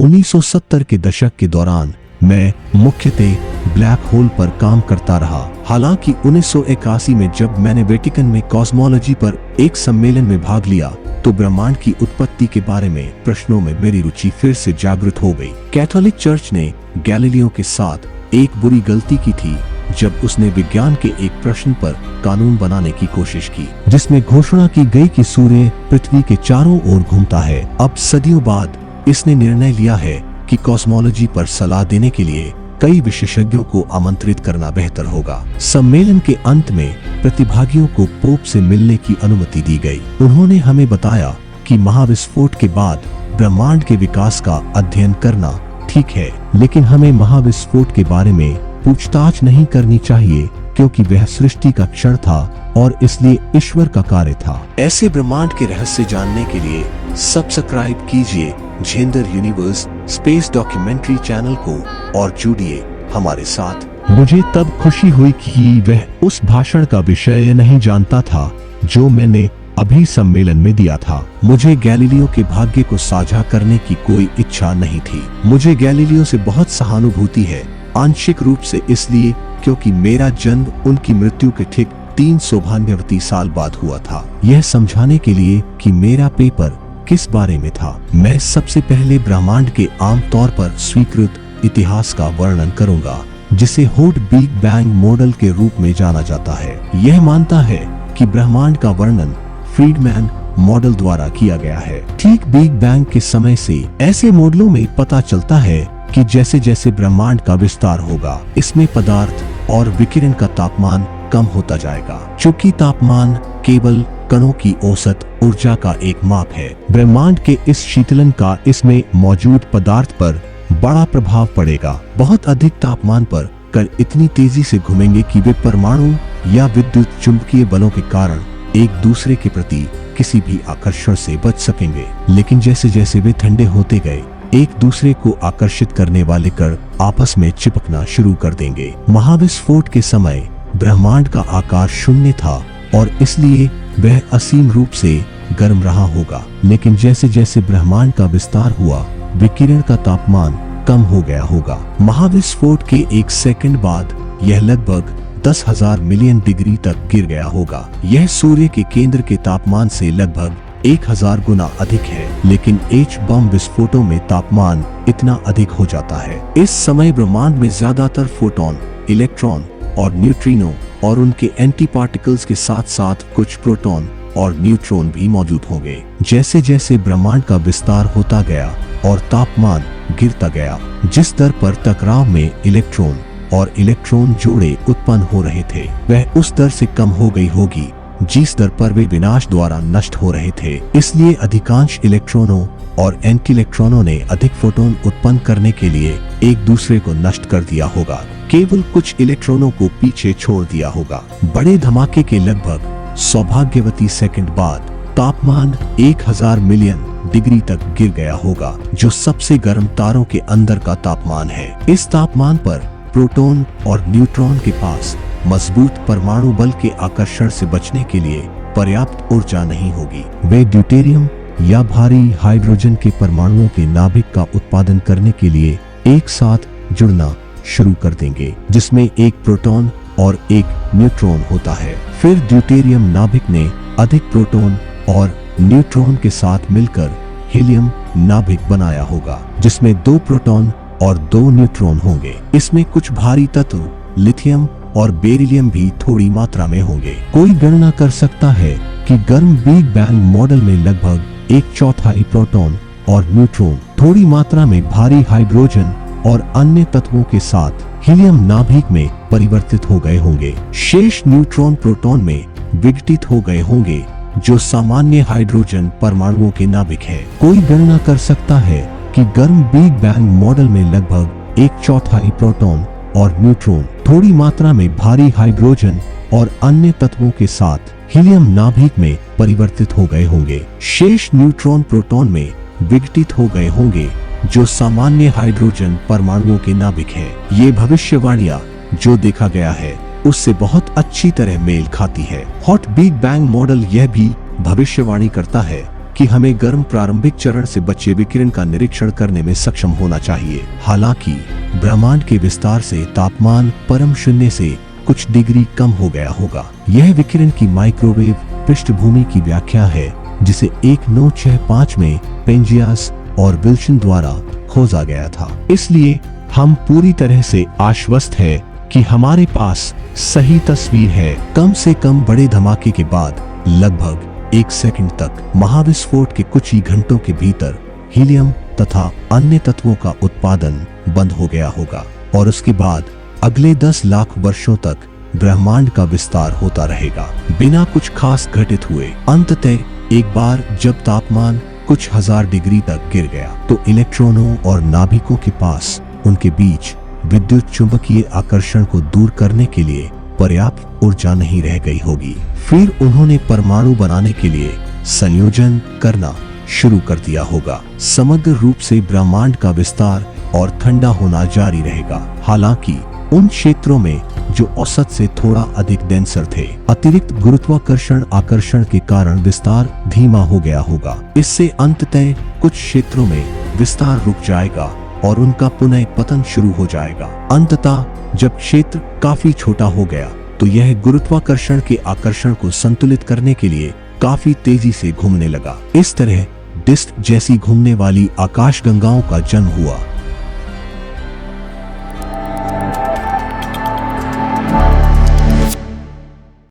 1970 के दशक के दौरान मैं मुख्यतः ब्लैक होल पर काम करता रहा। हालांकि 1981 में जब मैंने वेटिकन में कॉस्मोलॉजी पर एक सम्मेलन में भाग लिया तो ब्रह्मांड की उत्पत्ति के बारे में प्रश्नों में मेरी रुचि फिर से जागृत हो गई। कैथोलिक चर्च ने गैलीलियो के साथ एक बुरी गलती की थी जब उसने विज्ञान के एक प्रश्न पर कानून बनाने की कोशिश की, जिसमें घोषणा की गई कि सूर्य पृथ्वी के चारों ओर घूमता है। अब सदियों बाद इसने निर्णय लिया है कि कॉस्मोलॉजी पर सलाह देने के लिए कई विशेषज्ञों को आमंत्रित करना बेहतर होगा। सम्मेलन के अंत में प्रतिभागियों को पोप से मिलने की अनुमति दी गई। उन्होंने हमें बताया कि महाविस्फोट के बाद ब्रह्मांड के विकास का अध्ययन करना ठीक है, लेकिन हमें महाविस्फोट के बारे में पूछताछ नहीं करनी चाहिए क्योंकि वह सृष्टि का क्षण था और इसलिए ईश्वर का कार्य था। ऐसे ब्रह्मांड के रहस्य जानने के लिए सब्सक्राइब कीजिए gender universe space documentary channel को और जुड़िए हमारे साथ। मुझे तब खुशी हुई कि वह उस भाषण का विषय नहीं जानता था जो मैंने अभी सम्मेलन में दिया था। मुझे गैलीलियो के भाग्य को साझा करने की कोई इच्छा नहीं थी। मुझे गैलीलियो से बहुत सहानुभूति है, आंशिक रूप से इसलिए क्योंकि मेरा जन्म उनकी मृत्यु के ठीक 392 साल बाद हुआ था। यह समझाने के लिए कि मेरा पेपर किस बारे में था, मैं सबसे पहले ब्रह्मांड के आम तौर पर स्वीकृत इतिहास का वर्णन करूंगा, जिसे होड बिग बैंग मॉडल के रूप में जाना जाता है। यह मानता है कि ब्रह्मांड का वर्णन फ्रीडमैन मॉडल द्वारा किया गया है। ठीक बिग बैंग के समय से ऐसे मॉडलों में पता चलता है कि जैसे जैसे ब्रह्मांड का विस्तार होगा, इसमें पदार्थ और विकिरण का तापमान कम होता जाएगा। चूंकि तापमान केवल कणों की औसत ऊर्जा का एक माप है, ब्रह्मांड के इस शीतलन का इसमें मौजूद पदार्थ पर बड़ा प्रभाव पड़ेगा। बहुत अधिक तापमान पर कण इतनी तेजी से घूमेंगे कि वे परमाणु या विद्युत चुंबकीय बलों के कारण एक दूसरे के प्रति किसी भी आकर्षण से बच सकेंगे, लेकिन जैसे जैसे वे ठंडे होते गए एक दूसरे को आकर्षित करने वाले कण आपस में चिपकना शुरू कर देंगे। महाविस्फोट के समय ब्रह्मांड का आकार शून्य था और इसलिए वह असीम रूप से गर्म रहा होगा, लेकिन जैसे जैसे ब्रह्मांड का विस्तार हुआ विकिरण का तापमान कम हो गया होगा। महाविस्फोट के एक सेकंड बाद यह लगभग 10,000 मिलियन डिग्री तक गिर गया होगा। यह सूर्य के केंद्र के तापमान से लगभग 1000 गुना अधिक है, लेकिन एच बम विस्फोटों में तापमान इतना अधिक हो जाता है। इस समय ब्रह्मांड में ज्यादातर फोटोन, इलेक्ट्रॉन और न्यूट्रिनो और उनके एंटी पार्टिकल्स के साथ साथ कुछ प्रोटॉन और न्यूट्रॉन भी मौजूद होंगे। जैसे जैसे ब्रह्मांड का विस्तार होता गया और तापमान गिरता गया, जिस दर पर टकराव में इलेक्ट्रॉन और इलेक्ट्रॉन जोड़े उत्पन्न हो रहे थे, वह उस दर से कम हो गई होगी जिस दर पर वे विनाश द्वारा नष्ट हो रहे थे। इसलिए अधिकांश इलेक्ट्रॉनों और एंटी इलेक्ट्रॉनों ने अधिक फोटोन उत्पन्न करने के लिए एक दूसरे को नष्ट कर दिया होगा, केवल कुछ इलेक्ट्रॉनों को पीछे छोड़ दिया होगा। बड़े धमाके के लगभग सौभाग्यवती सेकंड बाद तापमान 1000 मिलियन डिग्री तक गिर गया होगा, जो सबसे गर्म तारों के अंदर का तापमान है। इस तापमान पर प्रोटॉन और न्यूट्रॉन के पास मजबूत परमाणु बल के आकर्षण से बचने के लिए पर्याप्त ऊर्जा नहीं होगी। वे ड्यूटेरियम या भारी हाइड्रोजन के परमाणुओं के नाभिक का उत्पादन करने के लिए एक साथ जुड़ना शुरू कर देंगे, जिसमें एक प्रोटॉन और एक न्यूट्रॉन होता है। फिर ड्यूटेरियम नाभिक ने अधिक प्रोटॉन और न्यूट्रॉन के साथ मिलकर हीलियम नाभिक बनाया होगा, जिसमें 2 प्रोटॉन और 2 न्यूट्रॉन होंगे। इसमें कुछ भारी तत्व लिथियम और बेरिलियम भी थोड़ी मात्रा में होंगे। कोई गणना कर सकता है कि गर्म बिग बैंग मॉडल में लगभग 1/4 प्रोटॉन और न्यूट्रॉन थोड़ी मात्रा में भारी हाइड्रोजन और अन्य तत्वों के साथ हीलियम नाभिक में परिवर्तित हो गए होंगे। शेष न्यूट्रॉन प्रोटॉन में विघटित हो गए होंगे, जो सामान्य हाइड्रोजन परमाणुओं के नाभिक है। कोई गणना कर सकता है कि गर्म बिग बैंग मॉडल में लगभग 1/4 प्रोटॉन और न्यूट्रॉन थोड़ी मात्रा में भारी हाइड्रोजन और अन्य तत्वों के साथ हीलियम नाभिक में परिवर्तित हो गए होंगे। शेष न्यूट्रॉन प्रोटॉन में विघटित हो गए होंगे, जो सामान्य हाइड्रोजन परमाणुओं के नाभिक है। ये भविष्यवाणियां जो देखा गया है उससे बहुत अच्छी तरह मेल खाती है। हॉट बिग बैंग मॉडल यह भी भविष्यवाणी करता है कि हमें गर्म प्रारंभिक चरण से बचे विकिरण का निरीक्षण करने में सक्षम होना चाहिए। हालांकि ब्रह्मांड के विस्तार से तापमान परम शून्य से कुछ डिग्री कम हो गया होगा। यह विकिरण की माइक्रोवेव पृष्ठभूमि की व्याख्या है, जिसे 1965 में पेंजियास और विल्सन द्वारा खोजा गया था। इसलिए हम पूरी तरह से आश्वस्त हैं कि हमारे पास सही तस्वीर है। कम से कम बड़े धमाके के बाद लगभग 1 सेकंड तक महाविस्फोट के कुछ ही घंटों के भीतर हीलियम तथा अन्य तत्वों का उत्पादन बंद हो गया होगा और उसके बाद अगले 10 लाख वर्षों तक ब्रह्मांड का विस्तार होता रहेगा बिना कुछ खास घटित हुए। अंततः एक बार जब तापमान कुछ हजार डिग्री तक गिर गया तो इलेक्ट्रॉनों और नाभिकों के पास उनके बीच विद्युत चुंबकीय आकर्षण को दूर करने के लिए पर्याप्त ऊर्जा नहीं रह गई होगी। फिर उन्होंने परमाणु बनाने के लिए संयोजन करना शुरू कर दिया होगा। समग्र रूप से ब्रह्मांड का विस्तार और ठंडा होना जारी रहेगा। हालांकि उन क्षेत्रों में जो औसत से थोड़ा अधिक डेंसर थे, अतिरिक्त गुरुत्वाकर्षण आकर्षण के कारण विस्तार धीमा हो गया होगा। इससे अंततः कुछ क्षेत्रों में विस्तार रुक जाएगा और उनका पुनः पतन शुरू हो जाएगा। अंततः जब क्षेत्र काफी छोटा हो गया तो यह गुरुत्वाकर्षण के आकर्षण को संतुलित करने के लिए काफी तेजी से घूमने लगा। इस तरह डिस्क जैसी घूमने वाली आकाशगंगाओं का जन्म हुआ।